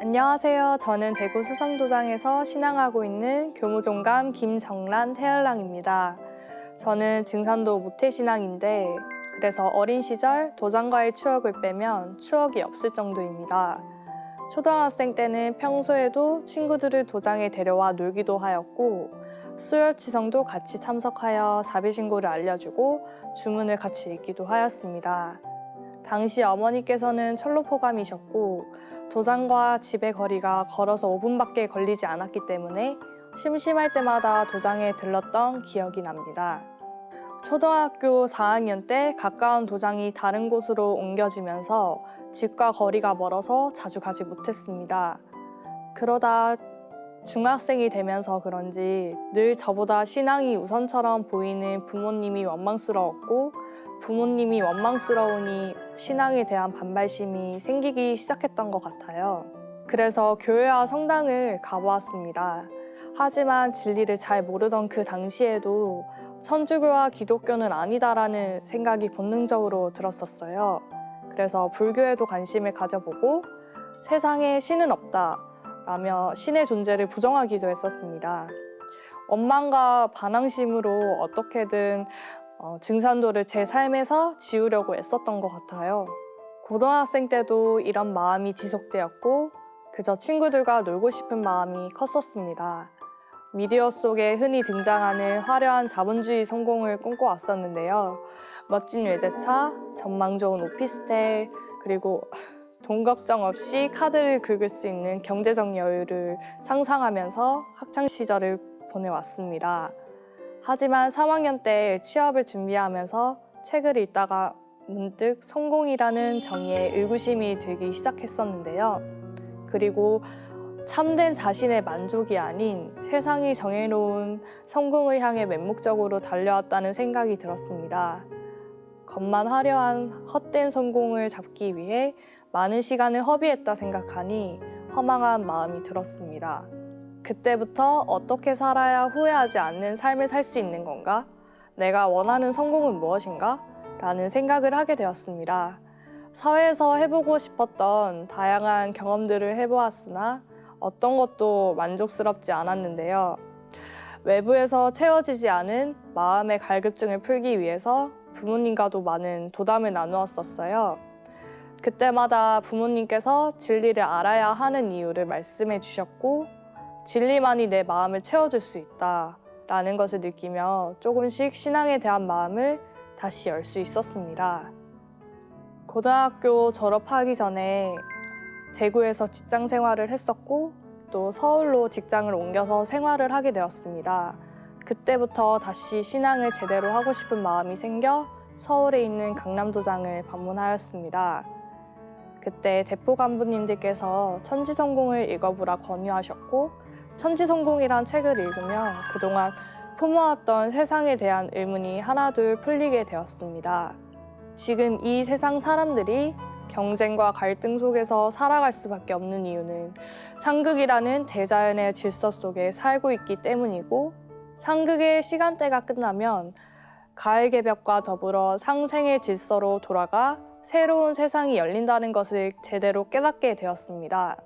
안녕하세요. 저는 대구 수성도장에서 신앙하고 있는 교무종감 김정란 태열랑입니다. 저는 증산도 모태신앙인데 그래서 어린 시절 도장과의 추억을 빼면 추억이 없을 정도입니다. 초등학생 때는 평소에도 친구들을 도장에 데려와 놀기도 하였고 수요치성도 같이 참석하여 자비신고를 알려주고 주문을 같이 읽기도 하였습니다. 당시 어머니께서는 철로포감이셨고 도장과 집의 거리가 걸어서 5분밖에 걸리지 않았기 때문에 심심할 때마다 도장에 들렀던 기억이 납니다. 초등학교 4학년 때 가까운 도장이 다른 곳으로 옮겨지면서 집과 거리가 멀어서 자주 가지 못했습니다. 그러다 중학생이 되면서 그런지 늘 저보다 신앙이 우선처럼 보이는 부모님이 원망스러웠고 부모님이 원망스러우니 신앙에 대한 반발심이 생기기 시작했던 것 같아요. 그래서 교회와 성당을 가보았습니다. 하지만 진리를 잘 모르던 그 당시에도 천주교와 기독교는 아니다라는 생각이 본능적으로 들었었어요. 그래서 불교에도 관심을 가져보고 세상에 신은 없다라며 신의 존재를 부정하기도 했었습니다. 원망과 반항심으로 어떻게든 증산도를 제 삶에서 지우려고 애썼던 것 같아요. 고등학생 때도 이런 마음이 지속되었고 그저 친구들과 놀고 싶은 마음이 컸었습니다. 미디어 속에 흔히 등장하는 화려한 자본주의 성공을 꿈꿔왔었는데요. 멋진 외제차, 전망 좋은 오피스텔, 그리고 돈 걱정 없이 카드를 긁을 수 있는 경제적 여유를 상상하면서 학창시절을 보내왔습니다. 하지만 3학년 때 취업을 준비하면서 책을 읽다가 문득 성공이라는 정의에 의구심이 들기 시작했었는데요. 그리고 참된 자신의 만족이 아닌 세상이 정해놓은 성공을 향해 맹목적으로 달려왔다는 생각이 들었습니다. 겉만 화려한 헛된 성공을 잡기 위해 많은 시간을 허비했다 생각하니 허망한 마음이 들었습니다. 그때부터 어떻게 살아야 후회하지 않는 삶을 살 수 있는 건가? 내가 원하는 성공은 무엇인가? 라는 생각을 하게 되었습니다. 사회에서 해보고 싶었던 다양한 경험들을 해보았으나 어떤 것도 만족스럽지 않았는데요. 외부에서 채워지지 않은 마음의 갈급증을 풀기 위해서 부모님과도 많은 도담을 나누었었어요. 그때마다 부모님께서 진리를 알아야 하는 이유를 말씀해 주셨고 진리만이 내 마음을 채워줄 수 있다라는 것을 느끼며 조금씩 신앙에 대한 마음을 다시 열 수 있었습니다. 고등학교 졸업하기 전에 대구에서 직장 생활을 했었고 또 서울로 직장을 옮겨서 생활을 하게 되었습니다. 그때부터 다시 신앙을 제대로 하고 싶은 마음이 생겨 서울에 있는 강남도장을 방문하였습니다. 그때 대포 간부님들께서 천지성공을 읽어보라 권유하셨고 천지성공이란 책을 읽으며 그동안 품어왔던 세상에 대한 의문이 하나둘 풀리게 되었습니다. 지금 이 세상 사람들이 경쟁과 갈등 속에서 살아갈 수밖에 없는 이유는 상극이라는 대자연의 질서 속에 살고 있기 때문이고 상극의 시간대가 끝나면 가을 개벽과 더불어 상생의 질서로 돌아가 새로운 세상이 열린다는 것을 제대로 깨닫게 되었습니다.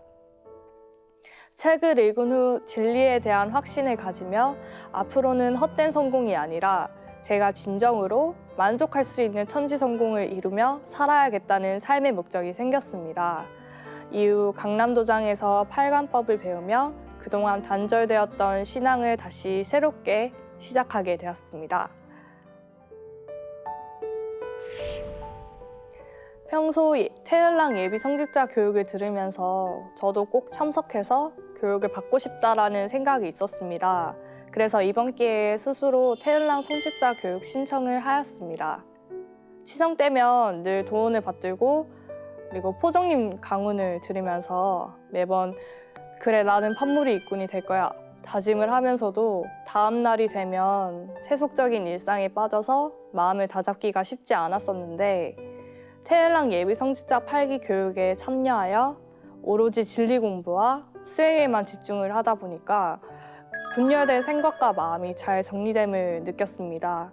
책을 읽은 후 진리에 대한 확신을 가지며 앞으로는 헛된 성공이 아니라 제가 진정으로 만족할 수 있는 천지 성공을 이루며 살아야겠다는 삶의 목적이 생겼습니다. 이후 강남도장에서 팔관법을 배우며 그동안 단절되었던 신앙을 다시 새롭게 시작하게 되었습니다. 평소 태열랑 예비 성직자 교육을 들으면서 저도 꼭 참석해서 교육을 받고 싶다라는 생각이 있었습니다. 그래서 이번 기회에 스스로 태열랑 성직자 교육 신청을 하였습니다. 치성 때면 늘 도움을 받들고 그리고 포정님 강운을 들으면서 매번 그래 나는 판무리 일꾼이 될 거야 다짐을 하면서도 다음 날이 되면 세속적인 일상에 빠져서 마음을 다잡기가 쉽지 않았었는데 태열랑 예비 성직자 8기 교육에 참여하여 오로지 진리 공부와 수행에만 집중을 하다 보니까 분열된 생각과 마음이 잘 정리됨을 느꼈습니다.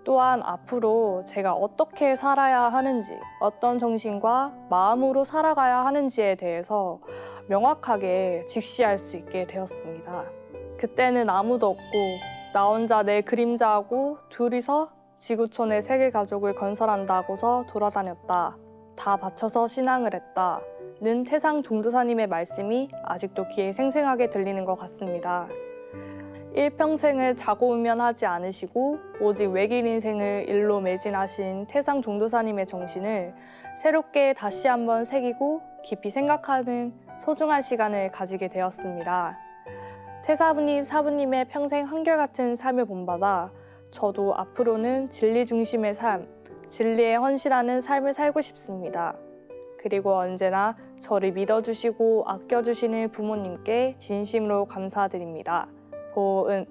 또한 앞으로 제가 어떻게 살아야 하는지, 어떤 정신과 마음으로 살아가야 하는지에 대해서 명확하게 직시할 수 있게 되었습니다. 그때는 아무도 없고 나 혼자 내 그림자하고 둘이서 지구촌의 세계 가족을 건설한다고서 돌아다녔다. 다 바쳐서 신앙을 했다. 는 태상 종도사님의 말씀이 아직도 귀에 생생하게 들리는 것 같습니다. 일평생을 자고우면하지 않으시고 오직 외길 인생을 일로 매진하신 태상 종도사님의 정신을 새롭게 다시 한번 새기고 깊이 생각하는 소중한 시간을 가지게 되었습니다. 태사부님, 사부님의 평생 한결같은 삶을 본받아 저도 앞으로는 진리 중심의 삶, 진리에 헌신하는 삶을 살고 싶습니다. 그리고 언제나 저를 믿어주시고 아껴주시는 부모님께 진심으로 감사드립니다. 보은